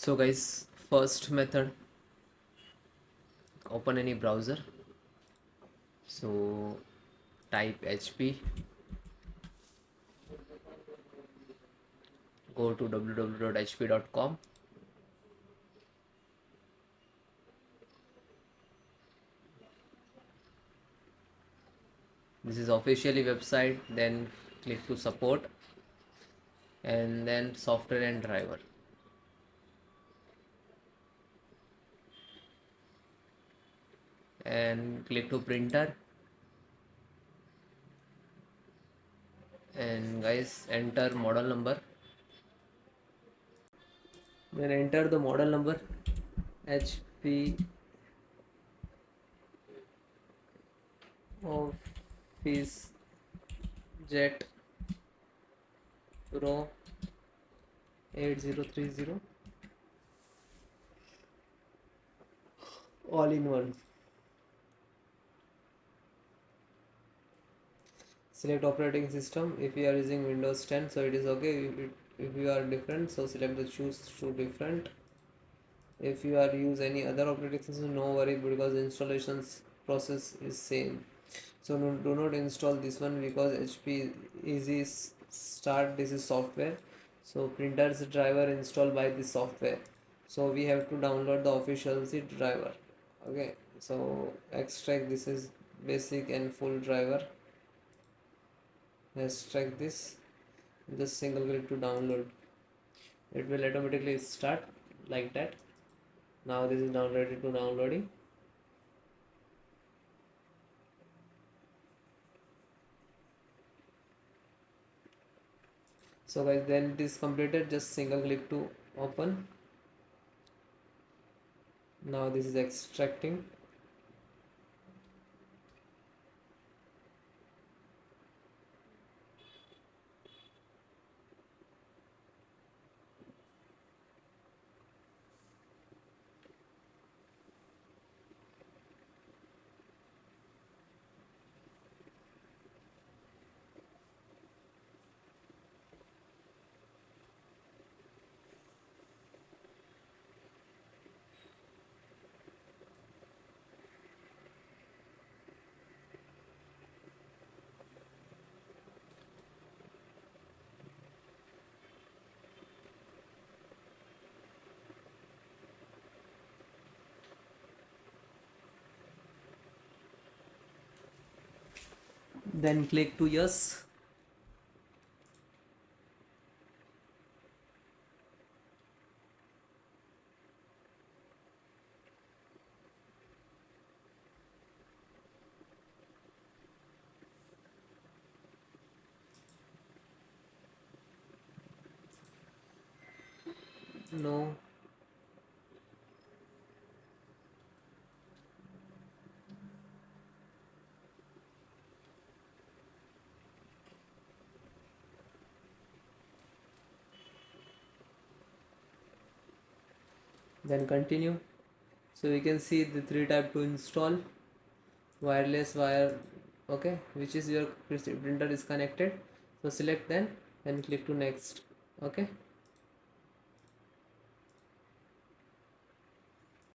So guys, first method, open any browser. So type HP, go to www.hp.com. This is officially website. Then click to support and then software and driver. And click to printer, and guys enter model number, then enter the model number HP OfficeJet Pro 8030 all in one. Select operating system. If you are using Windows 10, so it is okay. If you are different, so select the choose to different. If you are use any other operating system, no worry, because the installations process is same. So do not install this one because HP easy start. This is software. So printers driver installed by the software. So we have to download the official driver. Okay. So extract. This is basic and full driver. Extract this. Just single click to download. It will automatically start like that. Now this is downloaded to downloading. So guys, then it is completed. Just single click to open. Now this is extracting. Then click to yes. No. Then continue. So we can see the three type to install. Wireless wire, okay, which is your printer is connected. So select then and click to next. Okay.